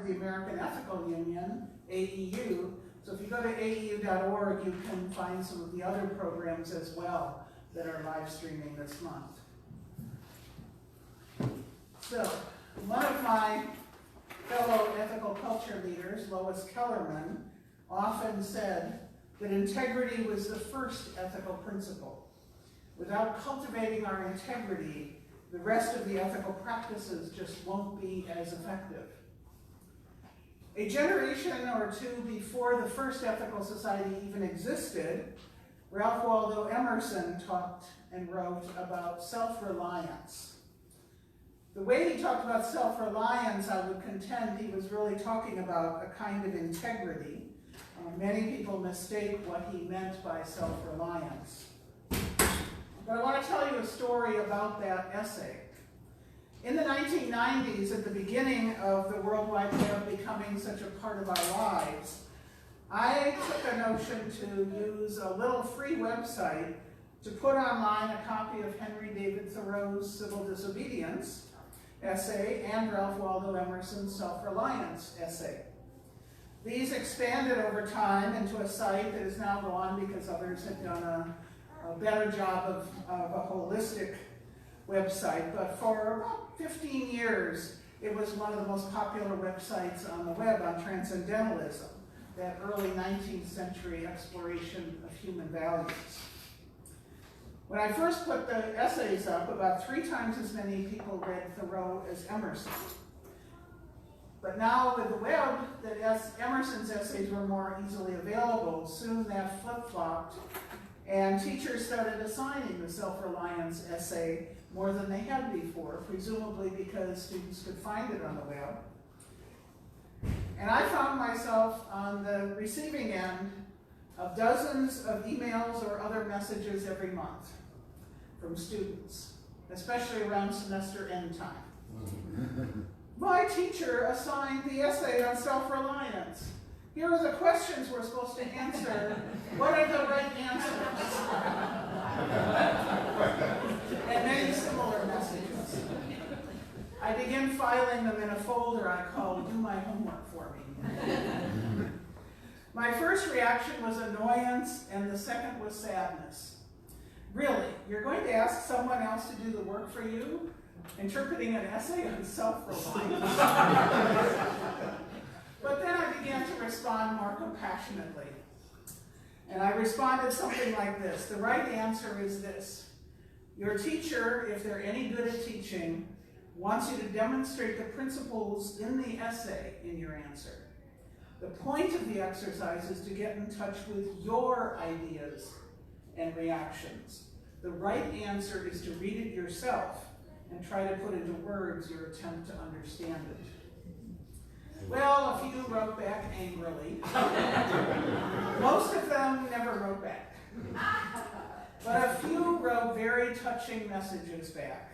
of the American Ethical Union, AEU. So if you go to aeu.org, you can find some of the other programs as well that are live streaming this month. So, one of my fellow ethical culture leaders, Lois Kellerman, often said that integrity was the first ethical principle. Without cultivating our integrity, the rest of the ethical practices just won't be as effective. A generation or two before the first ethical society even existed, Ralph Waldo Emerson talked and wrote about self-reliance. The way he talked about self-reliance, I would contend he was really talking about a kind of integrity. Many people mistake what he meant by self-reliance. But I want to tell you a story about that essay. In the 1990s, at the beginning of the World Wide Web becoming such a part of our lives, I took a notion to use a little free website to put online a copy of Henry David Thoreau's Civil Disobedience essay and Ralph Waldo Emerson's Self-Reliance essay. These expanded over time into a site that is now gone because others have done a better job of a holistic website. But for about 15 years, it was one of the most popular websites on the web on transcendentalism, that early 19th century exploration of human values. When I first put the essays up, about 3 times as many people read Thoreau as Emerson. But now with the web, that Emerson's essays were more easily available. Soon that flip-flopped, and teachers started assigning the Self-Reliance essay more than they had before, presumably because students could find it on the web. And I found myself on the receiving end of dozens of emails or other messages every month from students, especially around semester end time. My teacher assigned the essay on self-reliance. Here are the questions we're supposed to answer. What are the right answers? And many similar messages. I began filing them in a folder I called Do My Homework For Me. My first reaction was annoyance, and the second was sadness. Really? You're going to ask someone else to do the work for you? Interpreting an essay on self-reliance? But then I began to respond more compassionately. And I responded something like this. The right answer is this. Your teacher, if they're any good at teaching, wants you to demonstrate the principles in the essay in your answer. The point of the exercise is to get in touch with your ideas and reactions. The right answer is to read it yourself and try to put into words your attempt to understand it. Well, a few wrote back angrily. Most of them never wrote back. But a few wrote very touching messages back.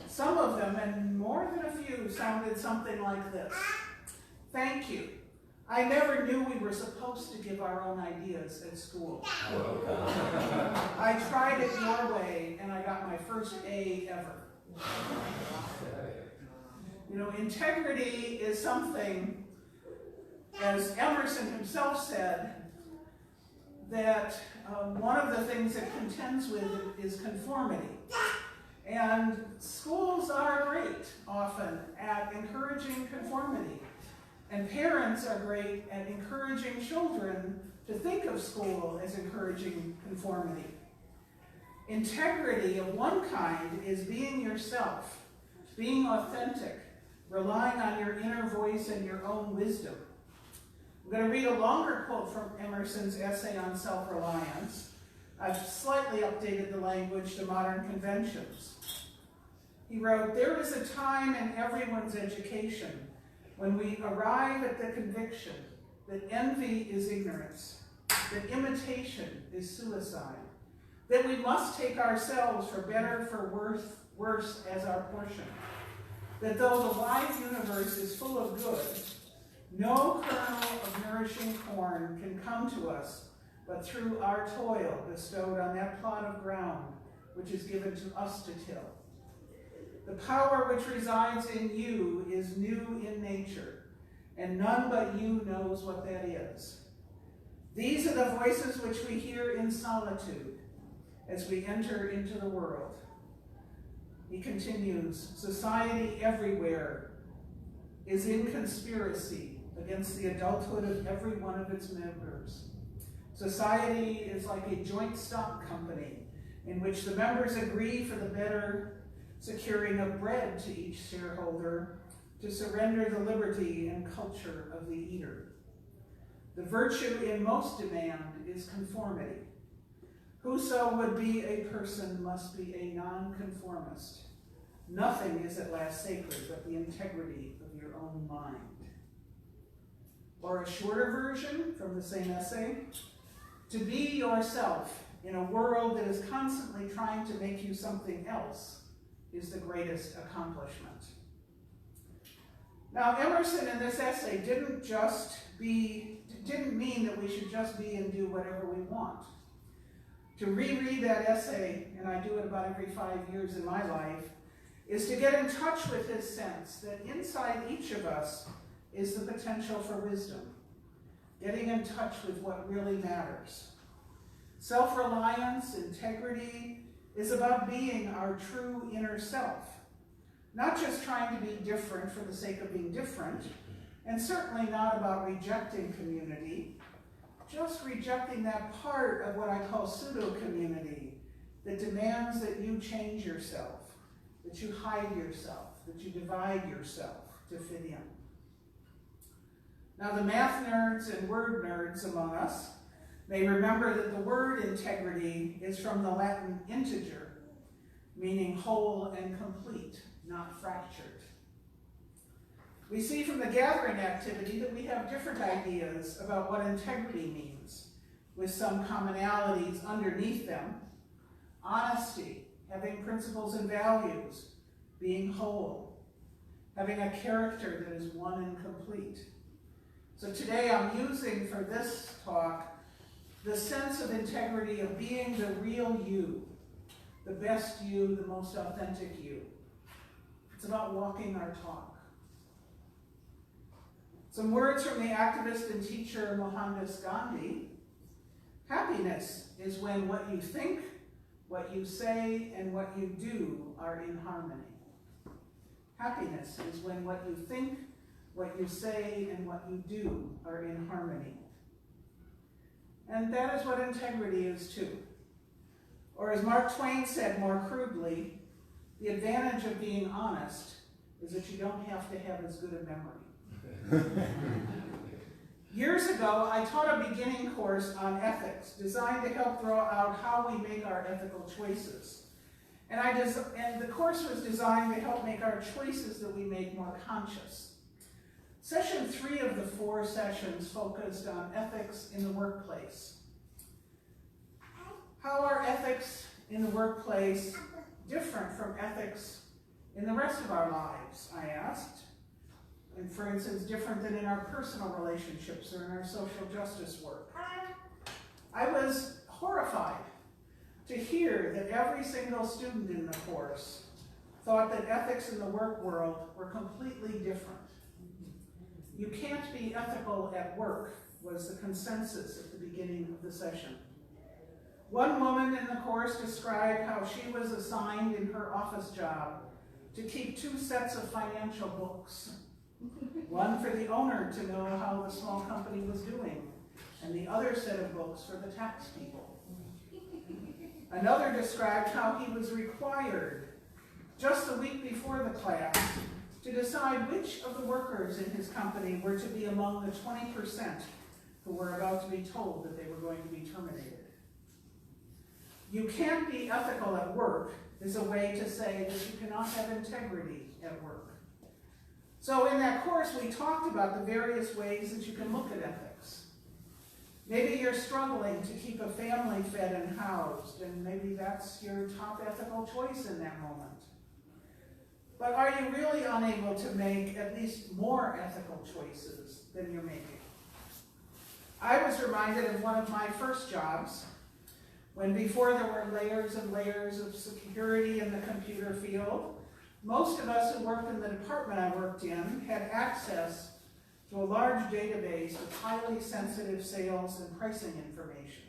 Some of them, and more than a few, sounded something like this. Thank you. I never knew we were supposed to give our own ideas at school. I tried it your way, and I got my first A ever. You know, integrity is something, as Emerson himself said, that one of the things it contends with is conformity. And schools are great, often, at encouraging conformity. And parents are great at encouraging children to think of school as encouraging conformity. Integrity of one kind is being yourself, being authentic, relying on your inner voice and your own wisdom. I'm going to read a longer quote from Emerson's essay on self-reliance. I've slightly updated the language to modern conventions. He wrote, "There is a time in everyone's education when we arrive at the conviction that envy is ignorance, that imitation is suicide, that we must take ourselves for better, for worse as our portion, that though the wide universe is full of good, no kernel of nourishing corn can come to us but through our toil bestowed on that plot of ground which is given to us to till. The power which resides in you is new in nature, and none but you knows what that is. These are the voices which we hear in solitude as we enter into the world. He continues, society everywhere is in conspiracy against the adulthood of every one of its members. Society is like a joint stock company in which the members agree for the better securing of bread to each shareholder to surrender the liberty and culture of the eater. The virtue in most demand is conformity. Whoso would be a person must be a nonconformist. Nothing is at last sacred but the integrity of your own mind. Or a shorter version from the same essay, to be yourself in a world that is constantly trying to make you something else is the greatest accomplishment. Now, Emerson in this essay didn't mean that we should just be and do whatever we want. To reread that essay, and I do it about every 5 years in my life, is to get in touch with his sense that inside each of us is the potential for wisdom, getting in touch with what really matters. Self-reliance, integrity, is about being our true inner self, not just trying to be different for the sake of being different, and certainly not about rejecting community, just rejecting that part of what I call pseudo-community that demands that you change yourself, that you hide yourself, that you divide yourself to fit in. Now, the math nerds and word nerds among us may remember that the word integrity is from the Latin integer, meaning whole and complete, not fractured. We see from the gathering activity that we have different ideas about what integrity means, with some commonalities underneath them. Honesty, having principles and values, being whole, having a character that is one and complete. So today I'm using for this talk the sense of integrity of being the real you, the best you, the most authentic you. It's about walking our talk. Some words from the activist and teacher Mohandas Gandhi. Happiness is when what you think, what you say, and what you do are in harmony. Happiness is when what you think, what you say, and what you do are in harmony. And that is what integrity is too. Or as Mark Twain said more crudely, the advantage of being honest is that you don't have to have as good a memory. Years ago, I taught a beginning course on ethics designed to help draw out how we make our ethical choices. And the course was designed to help make our choices that we make more conscious. Session 3 of the 4 sessions focused on ethics in the workplace. How are ethics in the workplace different from ethics in the rest of our lives, I asked. And for instance, different than in our personal relationships or in our social justice work. I was horrified to hear that every single student in the course thought that ethics in the work world were completely different. You can't be ethical at work, was the consensus at the beginning of the session. One woman in the course described how she was assigned in her office job to keep 2 sets of financial books. One for the owner to know how the small company was doing, and the other set of books for the tax people. Another described how he was required, just the week before the class, to decide which of the workers in his company were to be among the 20% who were about to be told that they were going to be terminated. You can't be ethical at work is a way to say that you cannot have integrity at work. So in that course, we talked about the various ways that you can look at ethics. Maybe you're struggling to keep a family fed and housed, and maybe that's your top ethical choice in that moment. But are you really unable to make at least more ethical choices than you're making? I was reminded of one of my first jobs, when before there were layers and layers of security in the computer field, most of us who worked in the department I worked in had access to a large database with highly sensitive sales and pricing information.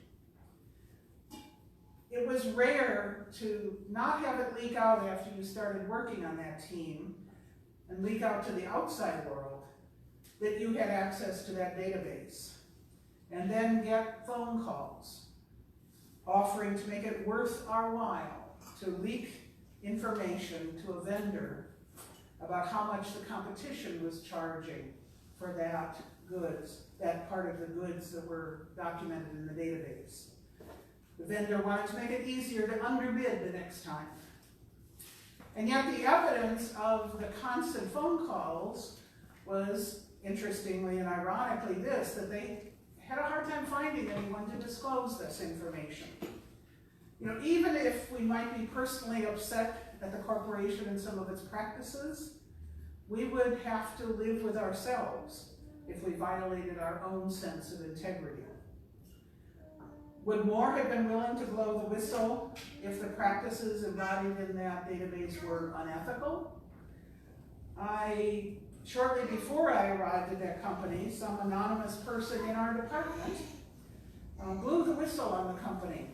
It was rare to not have it leak out after you started working on that team and leak out to the outside world that you had access to that database, and then get phone calls offering to make it worth our while to leak information to a vendor about how much the competition was charging for that goods, that part of the goods that were documented in the database. The vendor wanted to make it easier to underbid the next time. And yet the evidence of the constant phone calls was, interestingly and ironically, this, that they had a hard time finding anyone to disclose this information. You know, even if we might be personally upset at the corporation and some of its practices, we would have to live with ourselves if we violated our own sense of integrity. Would more have been willing to blow the whistle if the practices embodied in that database were unethical? Shortly before I arrived at that company, some anonymous person in our department blew the whistle on the company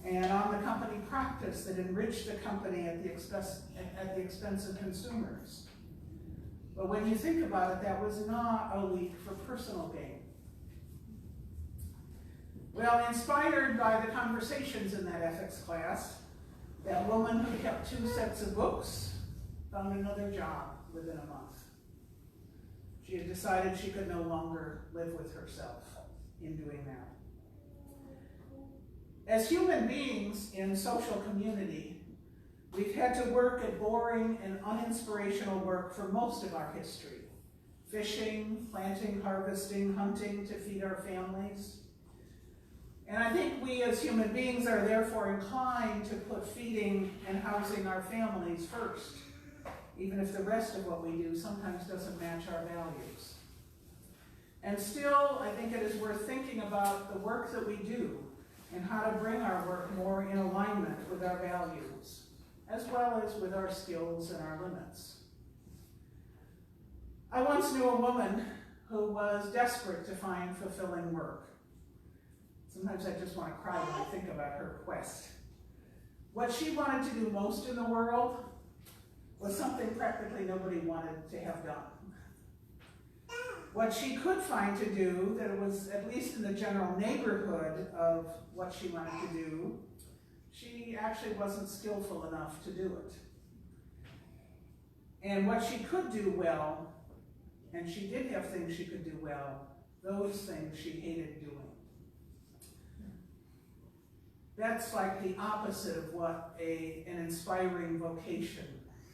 and on the company practice that enriched the company at the expense of consumers. But when you think about it, that was not a leak for personal gain. Well, inspired by the conversations in that ethics class, that woman who kept 2 sets of books found another job within a month. She had decided she could no longer live with herself in doing that. As human beings in social community, we've had to work at boring and uninspirational work for most of our history. Fishing, planting, harvesting, hunting to feed our families. And I think we as human beings are therefore inclined to put feeding and housing our families first, even if the rest of what we do sometimes doesn't match our values. And still, I think it is worth thinking about the work that we do and how to bring our work more in alignment with our values, as well as with our skills and our limits. I once knew a woman who was desperate to find fulfilling work. Sometimes I just want to cry when I think about her quest. What she wanted to do most in the world was something practically nobody wanted to have done. What she could find to do that was at least in the general neighborhood of what she wanted to do, she actually wasn't skillful enough to do it. And what she could do well, and she did have things she could do well, those things she hated doing. That's like the opposite of what an inspiring vocation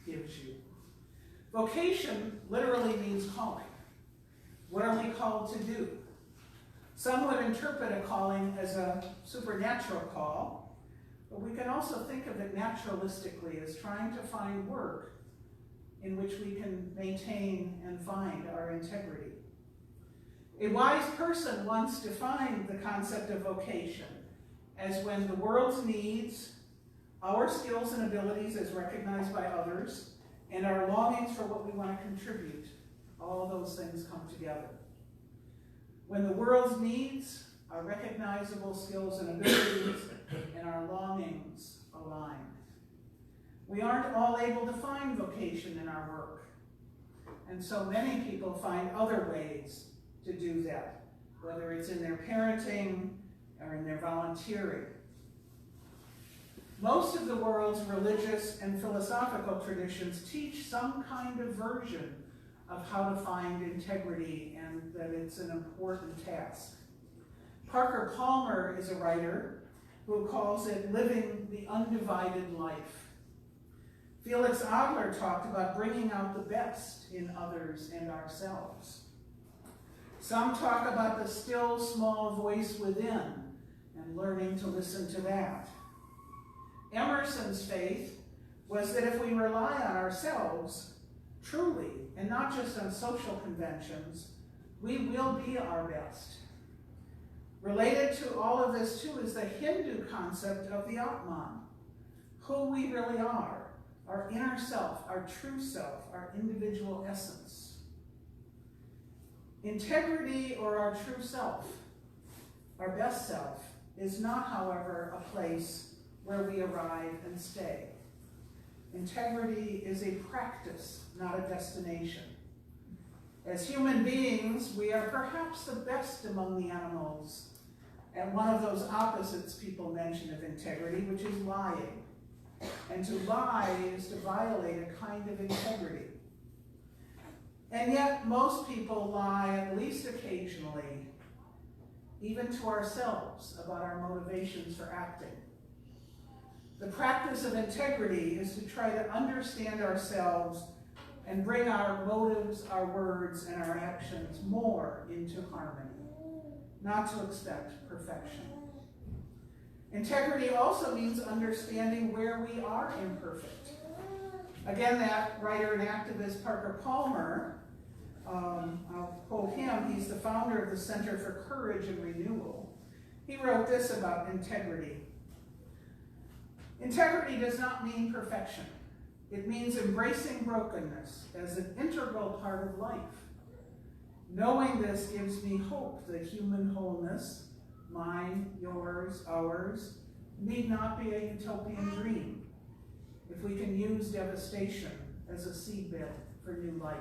gives you. Vocation literally means calling. What are we called to do? Some would interpret a calling as a supernatural call, but we can also think of it naturalistically as trying to find work in which we can maintain and find our integrity. A wise person once defined the concept of vocation as when the world's needs, our skills and abilities as recognized by others, and our longings for what we want to contribute, all those things come together. When the world's needs, our recognizable skills and abilities, and our longings align. We aren't all able to find vocation in our work, and so many people find other ways to do that, whether it's in their parenting, or in their volunteering. Most of the world's religious and philosophical traditions teach some kind of version of how to find integrity and that it's an important task. Parker Palmer is a writer who calls it living the undivided life. Felix Adler talked about bringing out the best in others and ourselves. Some talk about the still small voice within and learning to listen to that. Emerson's faith was that if we rely on ourselves truly, and not just on social conventions, we will be our best. Related to all of this too is the Hindu concept of the Atman, who we really are, our inner self, our true self, our individual essence. Integrity, or our true self, our best self, is not, however, a place where we arrive and stay. Integrity is a practice, not a destination. As human beings, we are perhaps the best among the animals at one of those opposites people mention of integrity, which is lying. And to lie is to violate a kind of integrity. And yet, most people lie at least occasionally, even to ourselves, about our motivations for acting. The practice of integrity is to try to understand ourselves and bring our motives, our words, and our actions more into harmony, not to expect perfection. Integrity also means understanding where we are imperfect. Again, that writer and activist Parker Palmer, I'll quote him, he's the founder of the Center for Courage and Renewal. He wrote this about integrity. Integrity does not mean perfection. It means embracing brokenness as an integral part of life. Knowing this gives me hope that human wholeness, mine, yours, ours, need not be a utopian dream if we can use devastation as a seedbed for new life.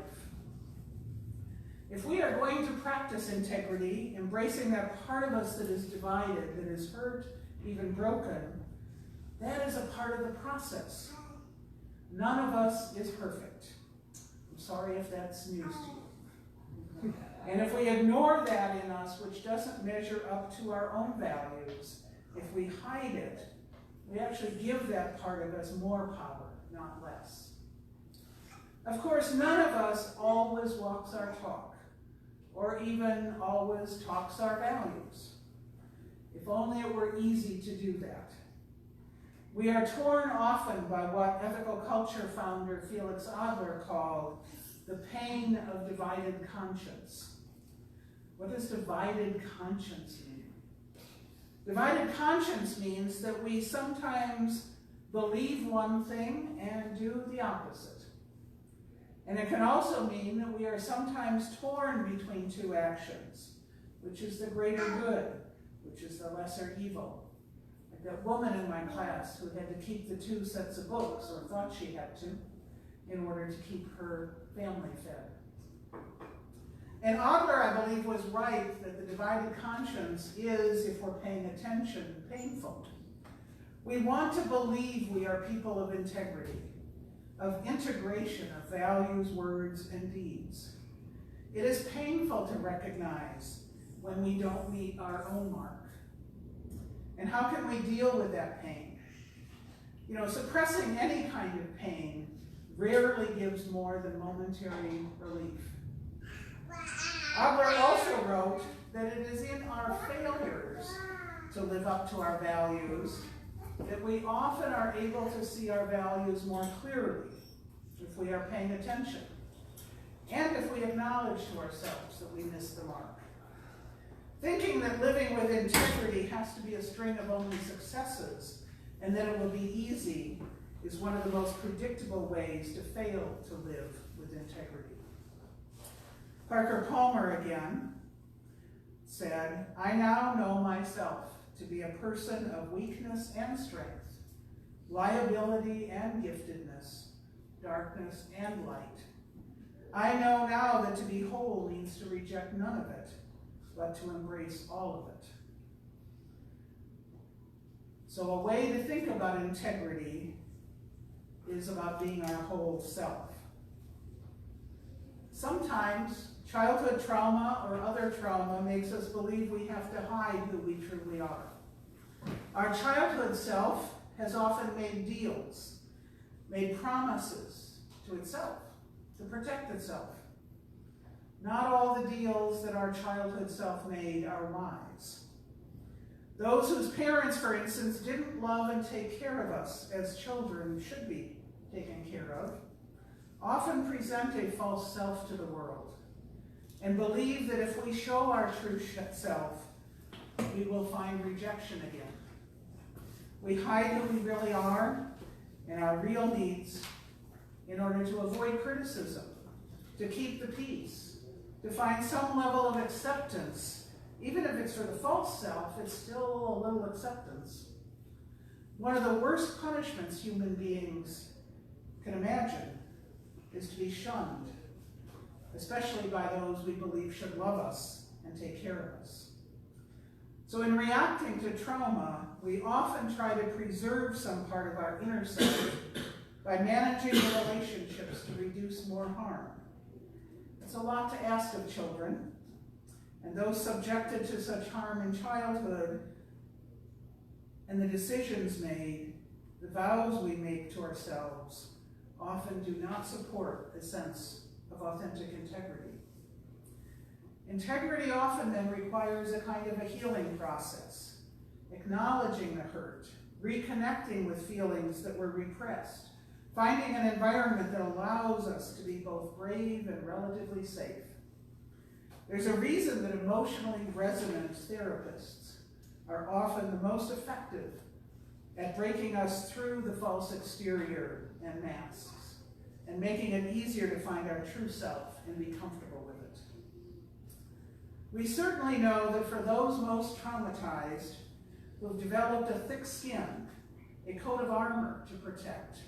If we are going to practice integrity, embracing that part of us that is divided, that is hurt, even broken, that is a part of the process. None of us is perfect. I'm sorry if that's news to you. And if we ignore that in us, which doesn't measure up to our own values, if we hide it, we actually give that part of us more power, not less. Of course, none of us always walks our talk, or even always talks our values. If only it were easy to do that. We are torn often by what ethical culture founder Felix Adler called the pain of divided conscience. What does divided conscience mean? Divided conscience means that we sometimes believe one thing and do the opposite. And it can also mean that we are sometimes torn between two actions, which is the greater good, which is the lesser evil. Like that woman in my class who had to keep the 2 sets of books, or thought she had to, in order to keep her family fed. And Adler, I believe, was right that the divided conscience is, if we're paying attention, painful. We want to believe we are people of integrity, of integration of values, words, and deeds. It is painful to recognize when we don't meet our own mark. And how can we deal with that pain? You know, suppressing any kind of pain rarely gives more than momentary relief. Adler also wrote that it is in our failures to live up to our values that we often are able to see our values more clearly if we are paying attention, and if we acknowledge to ourselves that we missed the mark. Thinking that living with integrity has to be a string of only successes and that it will be easy is one of the most predictable ways to fail to live with integrity. Parker Palmer again said, "I now know myself to be a person of weakness and strength, liability and giftedness, darkness and light. I know now that to be whole means to reject none of it, but to embrace all of it." So a way to think about integrity is about being our whole self. Sometimes childhood trauma or other trauma makes us believe we have to hide who we truly are. Our childhood self has often made deals, made promises to itself, to protect itself. Not all the deals that our childhood self made are wise. Those whose parents, for instance, didn't love and take care of us as children should be taken care of, often present a false self to the world and believe that if we show our true self, we will find rejection again. We hide who we really are and our real needs in order to avoid criticism, to keep the peace, to find some level of acceptance. Even if it's for the false self, it's still a little acceptance. One of the worst punishments human beings can imagine is to be shunned, especially by those we believe should love us and take care of us. So in reacting to trauma, we often try to preserve some part of our inner self by managing the relationships to reduce more harm. It's a lot to ask of children, and those subjected to such harm in childhood, and the decisions made, the vows we make to ourselves, often do not support a sense of authentic integrity. Integrity often then requires a kind of a healing process, acknowledging the hurt, reconnecting with feelings that were repressed, finding an environment that allows us to be both brave and relatively safe. There's a reason that emotionally resonant therapists are often the most effective at breaking us through the false exterior and masks, and making it easier to find our true self and be comfortable with it. We certainly know that for those most traumatized, who've developed a thick skin, a coat of armor to protect,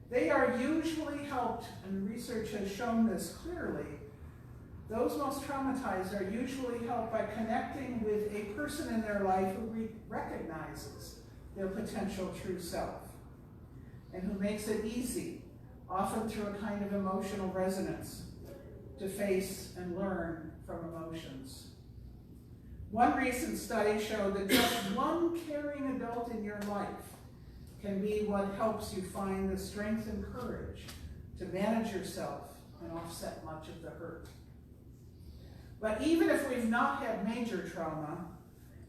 they are usually helped, and research has shown this clearly, those most traumatized are usually helped by connecting with a person in their life who recognizes their potential true self, and who makes it easy, often through a kind of emotional resonance, to face and learn from emotions. One recent study showed that just one caring adult in your life can be what helps you find the strength and courage to manage yourself and offset much of the hurt. But even if we've not had major trauma,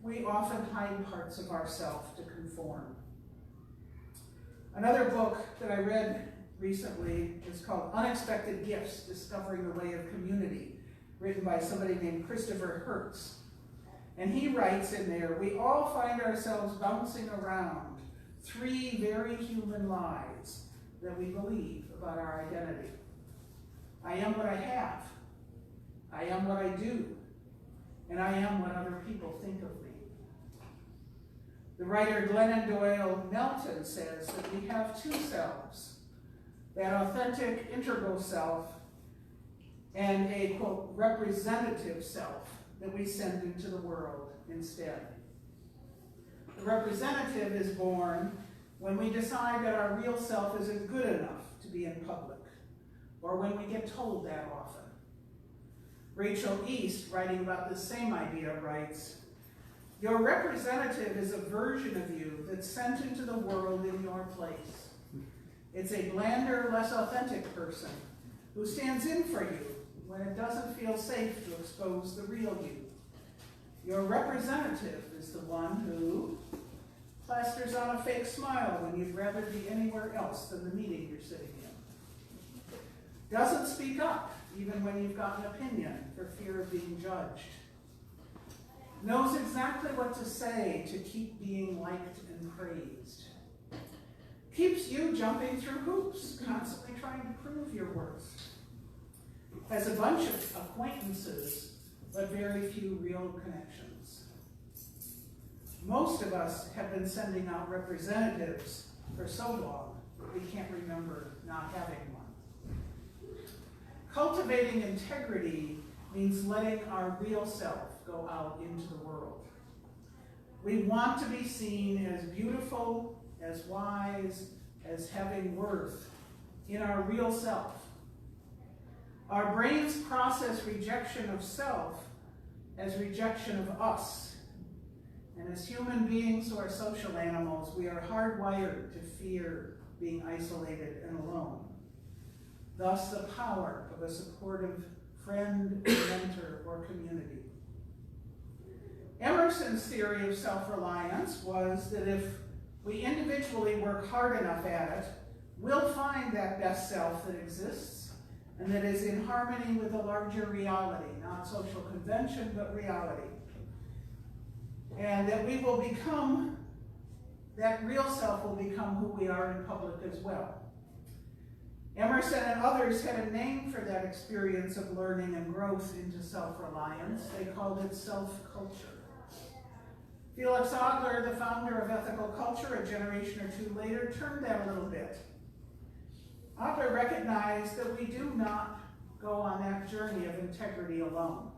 we often hide parts of ourselves to conform. Another book that I read recently is called Unexpected Gifts, Discovering the Way of Community, written by somebody named Christopher Hertz. And he writes in there, we all find ourselves bouncing around 3 very human lies that we believe about our identity. I am what I have. I am what I do. And I am what other people think of me. The writer Glennon Doyle Melton says that we have 2 selves, that authentic, integral self, and a, quote, representative self that we send into the world instead. The representative is born when we decide that our real self isn't good enough to be in public, or when we get told that often. Rachel East, writing about the same idea, writes, your representative is a version of you that's sent into the world in your place. It's a blander, less authentic person who stands in for you when it doesn't feel safe to expose the real you. Your representative is the one who plasters on a fake smile when you'd rather be anywhere else than the meeting you're sitting in. Doesn't speak up even when you've got an opinion for fear of being judged. Knows exactly what to say to keep being liked and praised. Keeps you jumping through hoops, constantly trying to prove your worth. Has a bunch of acquaintances, but very few real connections. Most of us have been sending out representatives for so long that we can't remember not having one. Cultivating integrity means letting our real self go out into the world. We want to be seen as beautiful, as wise, as having worth in our real self. Our brains process rejection of self as rejection of us. And as human beings who are social animals, we are hardwired to fear being isolated and alone. Thus, the power of a supportive friend, mentor, or community. Emerson's theory of self-reliance was that if we individually work hard enough at it, we'll find that best self that exists and that is in harmony with a larger reality, not social convention, but reality. And that we will become, that real self will become who we are in public as well. Emerson and others had a name for that experience of learning and growth into self-reliance. They called it self-culture. Felix Adler, the founder of ethical culture a generation or two later, turned that a little bit. Adler recognized that we do not go on that journey of integrity alone.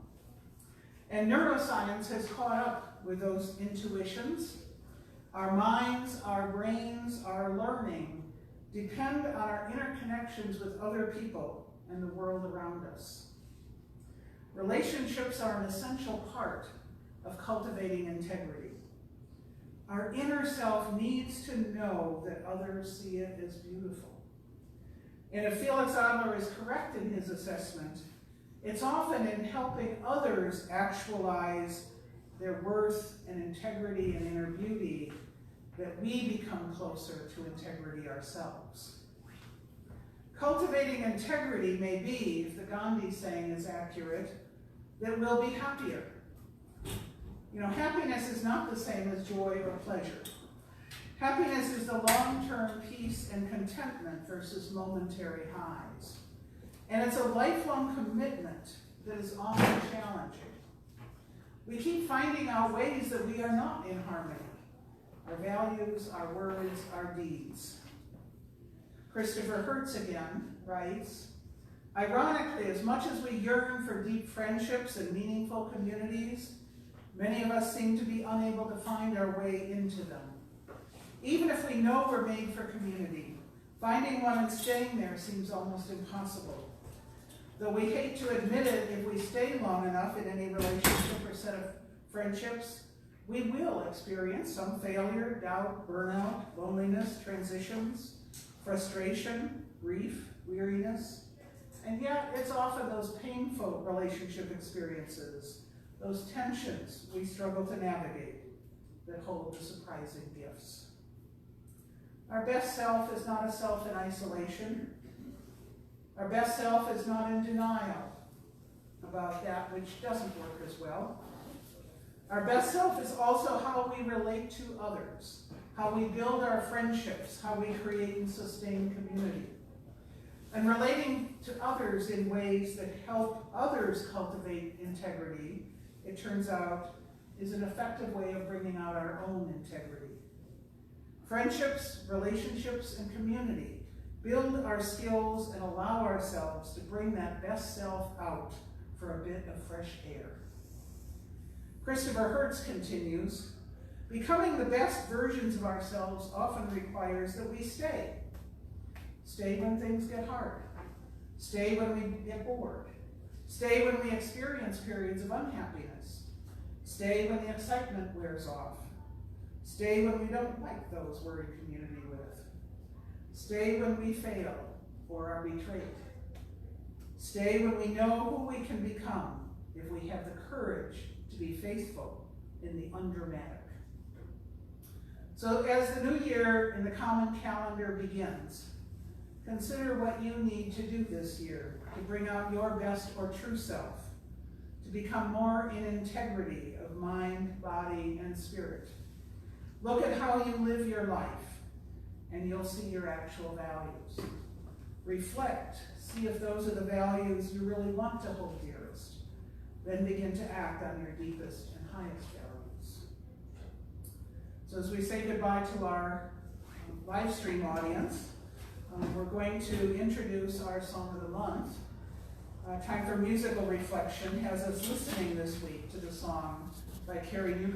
And neuroscience has caught up with those intuitions. Our minds, our brains, our learning depend on our interconnections with other people and the world around us. Relationships are an essential part of cultivating integrity. Our inner self needs to know that others see it as beautiful. And if Felix Adler is correct in his assessment, it's often in helping others actualize their worth and integrity and inner beauty that we become closer to integrity ourselves. Cultivating integrity may be, if the Gandhi saying is accurate, that we'll be happier. You know, happiness is not the same as joy or pleasure. Happiness is the long-term peace and contentment versus momentary highs. And it's a lifelong commitment that is often challenging. We keep finding out ways that we are not in harmony. Our values, our words, our deeds. Christopher Hertz again writes, ironically, as much as we yearn for deep friendships and meaningful communities, many of us seem to be unable to find our way into them. Even if we know we're made for community, finding one and staying there seems almost impossible. Though we hate to admit it, if we stay long enough in any relationship or set of friendships, we will experience some failure, doubt, burnout, loneliness, transitions, frustration, grief, weariness. And yet, it's often those painful relationship experiences, those tensions we struggle to navigate, that hold the surprising gifts. Our best self is not a self in isolation. Our best self is not in denial about that which doesn't work as well. Our best self is also how we relate to others, how we build our friendships, how we create and sustain community. And relating to others in ways that help others cultivate integrity, it turns out, is an effective way of bringing out our own integrity. Friendships, relationships, and community build our skills and allow ourselves to bring that best self out for a bit of fresh air. Christopher Hertz continues, becoming the best versions of ourselves often requires that we stay. Stay when things get hard. Stay when we get bored. Stay when we experience periods of unhappiness. Stay when the excitement wears off. Stay when we don't like those we're in community with. Stay when we fail or are betrayed. Stay when we know who we can become if we have the courage to be faithful in the undramatic. So as the new year in the common calendar begins, consider what you need to do this year to bring out your best or true self, to become more in integrity of mind, body, and spirit. Look at how you live your life, and you'll see your actual values. Reflect, see if those are the values you really want to hold dearest. Then begin to act on your deepest and highest values. So as we say goodbye to our live stream audience, we're going to introduce our Song of the Month. Time for Musical Reflection has us listening this week to the song by Carrie Newcomb.